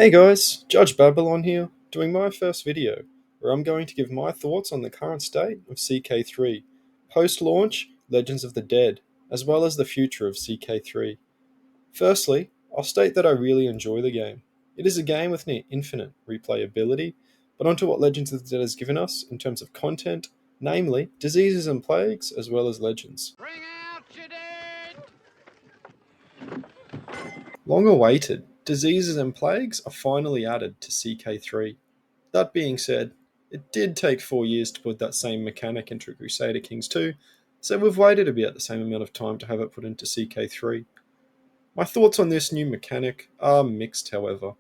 Hey guys, Judge Babylon here, doing my first video, where I'm going to give my thoughts on the current state of CK3, post-launch Legends of the Dead, as well as the future of CK3. Firstly, I'll state that I really enjoy the game. It is a game with near infinite replayability, but onto what Legends of the Dead has given us in terms of content, namely diseases and plagues, as well as legends. Bring out your dead! Long awaited, diseases and plagues are finally added to CK3. That being said, it did take 4 years to put that same mechanic into Crusader Kings 2, so we've waited about the same amount of time to have it put into CK3. My thoughts on this new mechanic are mixed, however,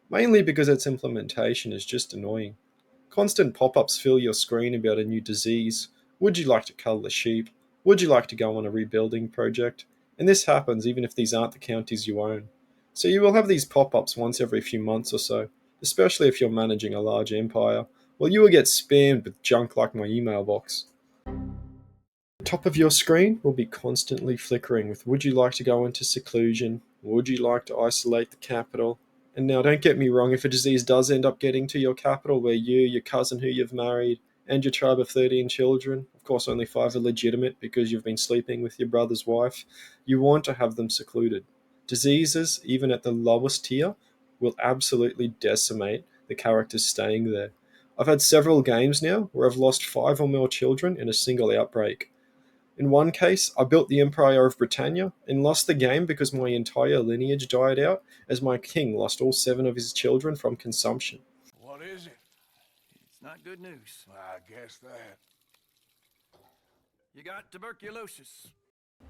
mainly because its implementation is just annoying. Constant pop-ups fill your screen about a new disease. Would you like to cull the sheep? Would you like to go on a rebuilding project? And this happens even if these aren't the counties you own. So you will have these pop-ups once every few months or so, especially if you're managing a large empire, well, you will get spammed with junk like my email box. The top of your screen will be constantly flickering with would you like to go into seclusion? Would you like to isolate the capital? And now don't get me wrong, if a disease does end up getting to your capital where you, your cousin who you've married, and your tribe of 13 children, of course only 5 are legitimate because you've been sleeping with your brother's wife, you want to have them secluded. Diseases, even at the lowest tier, will absolutely decimate the characters staying there. I've had several games now where I've lost 5 or more children in a single outbreak. In one case, I built the Empire of Britannia and lost the game because my entire lineage died out, as my king lost all 7 of his children from consumption. What is it? It's not good news. I guess that. You got tuberculosis.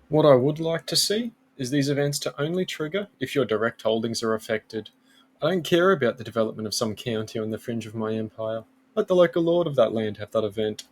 What I would like to see is these events to only trigger if your direct holdings are affected. I don't care about the development of some county on the fringe of my empire. Let the local lord of that land have that event.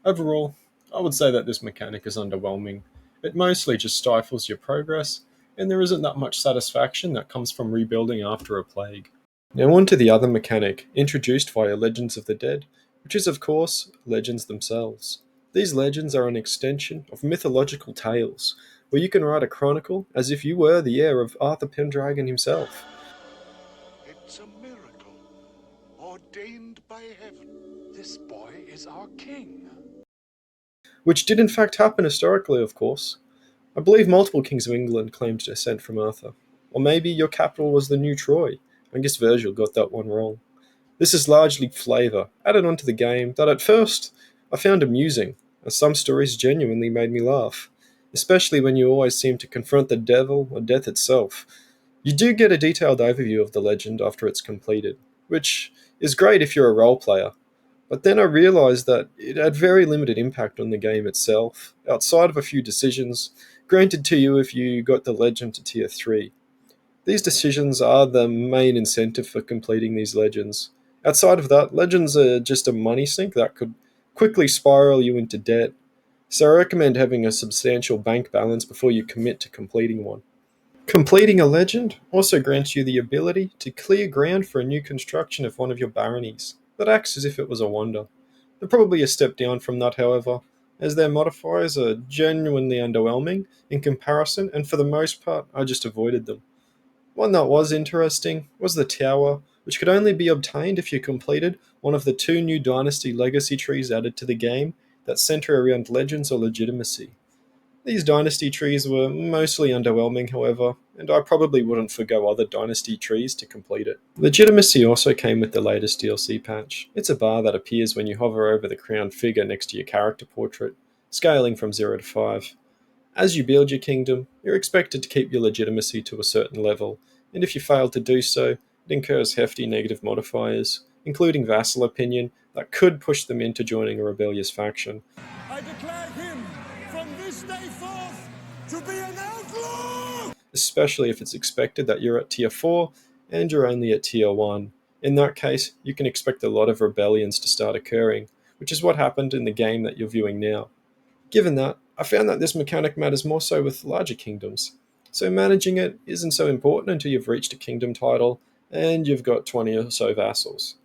Overall, I would say that this mechanic is underwhelming. It mostly just stifles your progress, and there isn't that much satisfaction that comes from rebuilding after a plague. Now on to the other mechanic, introduced via Legends of the Dead, which is of course, legends themselves. These legends are an extension of mythological tales, where you can write a chronicle as if you were the heir of Arthur Pendragon himself. It's a miracle, ordained by heaven. This boy is our king. Which did in fact happen historically, of course. I believe multiple kings of England claimed descent from Arthur. Or maybe your capital was the new Troy. I guess Virgil got that one wrong. This is largely flavour added onto the game that at first I found amusing, as some stories genuinely made me laugh, especially when you always seem to confront the devil or death itself. You do get a detailed overview of the legend after it's completed, which is great if you're a role player, but then I realised that it had very limited impact on the game itself, outside of a few decisions granted to you if you got the legend to tier 3. These decisions are the main incentive for completing these legends. Outside of that, legends are just a money sink that could quickly spiral you into debt, so I recommend having a substantial bank balance before you commit to completing one. Completing a legend also grants you the ability to clear ground for a new construction of one of your baronies. That acts as if it was a wonder. They're probably a step down from that, however, as their modifiers are genuinely underwhelming in comparison, and for the most part, I just avoided them. One that was interesting was the tower, which could only be obtained if you completed one of the 2 new dynasty legacy trees added to the game that center around legends or legitimacy. These dynasty trees were mostly underwhelming, however, and I probably wouldn't forgo other dynasty trees to complete it. Legitimacy also came with the latest DLC patch. It's a bar that appears when you hover over the crowned figure next to your character portrait, scaling from 0 to 5. As you build your kingdom, you're expected to keep your legitimacy to a certain level, and if you fail to do so, it incurs hefty negative modifiers, including vassal opinion, that could push them into joining a rebellious faction. I declare him from this day forth to be an outlaw! Especially if it's expected that you're at tier 4 and you're only at tier 1. In that case, you can expect a lot of rebellions to start occurring, which is what happened in the game that you're viewing now. Given that, I found that this mechanic matters more so with larger kingdoms, so managing it isn't so important until you've reached a kingdom title and you've got 20 or so vassals.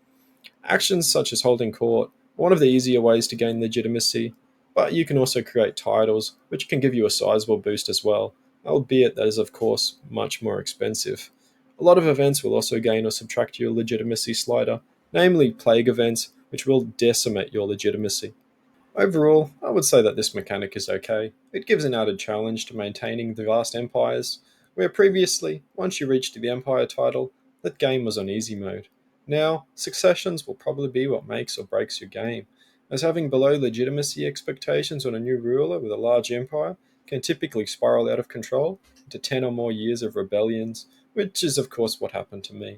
Actions such as holding court are one of the easier ways to gain legitimacy, but you can also create titles, which can give you a sizable boost as well, albeit that is of course much more expensive. A lot of events will also gain or subtract your legitimacy slider, namely plague events, which will decimate your legitimacy. Overall, I would say that this mechanic is okay. It gives an added challenge to maintaining the vast empires, where previously, once you reached the empire title, that game was on easy mode. Now, successions will probably be what makes or breaks your game, as having below legitimacy expectations on a new ruler with a large empire can typically spiral out of control into 10 or more years of rebellions, which is of course what happened to me.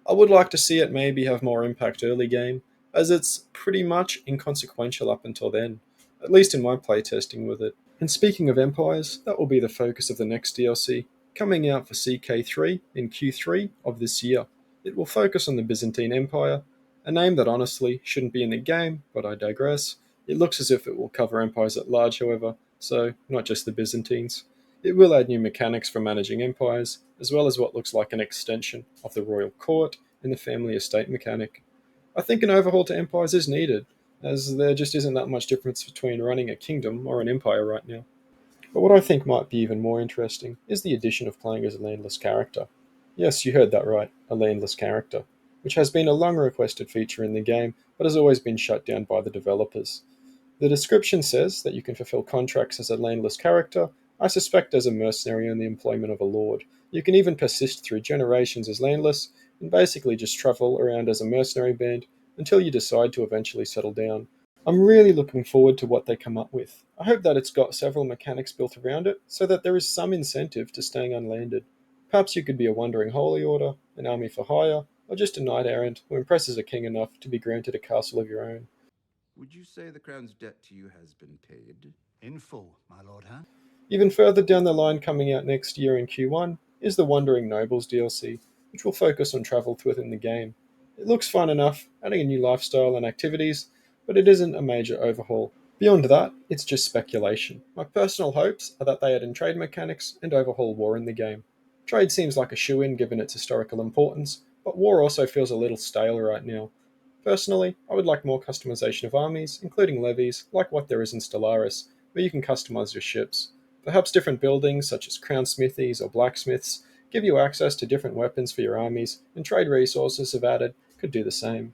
I would like to see it maybe have more impact early game, as it's pretty much inconsequential up until then, at least in my playtesting with it. And speaking of empires, that will be the focus of the next DLC, coming out for CK3 in Q3 of this year. It will focus on the Byzantine Empire, a name that honestly shouldn't be in the game, but I digress. It looks as if it will cover empires at large, however, so not just the Byzantines. It will add new mechanics for managing empires, as well as what looks like an extension of the royal court and the family estate mechanic. I think an overhaul to empires is needed, as there just isn't that much difference between running a kingdom or an empire right now. But what I think might be even more interesting is the addition of playing as a landless character. Yes, you heard that right, a landless character, which has been a long requested feature in the game, but has always been shut down by the developers. The description says that you can fulfill contracts as a landless character, I suspect as a mercenary in the employment of a lord. You can even persist through generations as landless, and basically just travel around as a mercenary band until you decide to eventually settle down. I'm really looking forward to what they come up with. I hope that it's got several mechanics built around it, so that there is some incentive to staying unlanded. Perhaps you could be a wandering holy order, an army for hire, or just a knight errant who impresses a king enough to be granted a castle of your own. Would you say the crown's debt to you has been paid? In full, my lord, huh? Even further down the line, coming out next year in Q1, is the Wandering Nobles DLC, which will focus on travel within the game. It looks fun enough, adding a new lifestyle and activities, but it isn't a major overhaul. Beyond that, it's just speculation. My personal hopes are that they add in trade mechanics and overhaul war in the game. Trade seems like a shoe-in given its historical importance, but war also feels a little stale right now. Personally, I would like more customization of armies, including levies, like what there is in Stellaris, where you can customize your ships. Perhaps different buildings, such as crown smithies or blacksmiths, give you access to different weapons for your armies, and trade resources, if added, could do the same.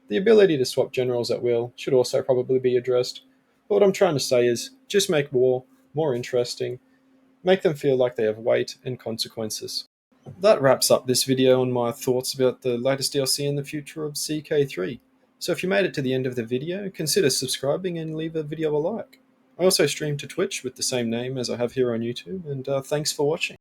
The ability to swap generals at will should also probably be addressed. But what I'm trying to say is, just make war more interesting, make them feel like they have weight and consequences. That wraps up this video on my thoughts about the latest DLC and the future of CK3. So if you made it to the end of the video, consider subscribing and leave a video a like. I also stream to Twitch with the same name as I have here on YouTube, and thanks for watching.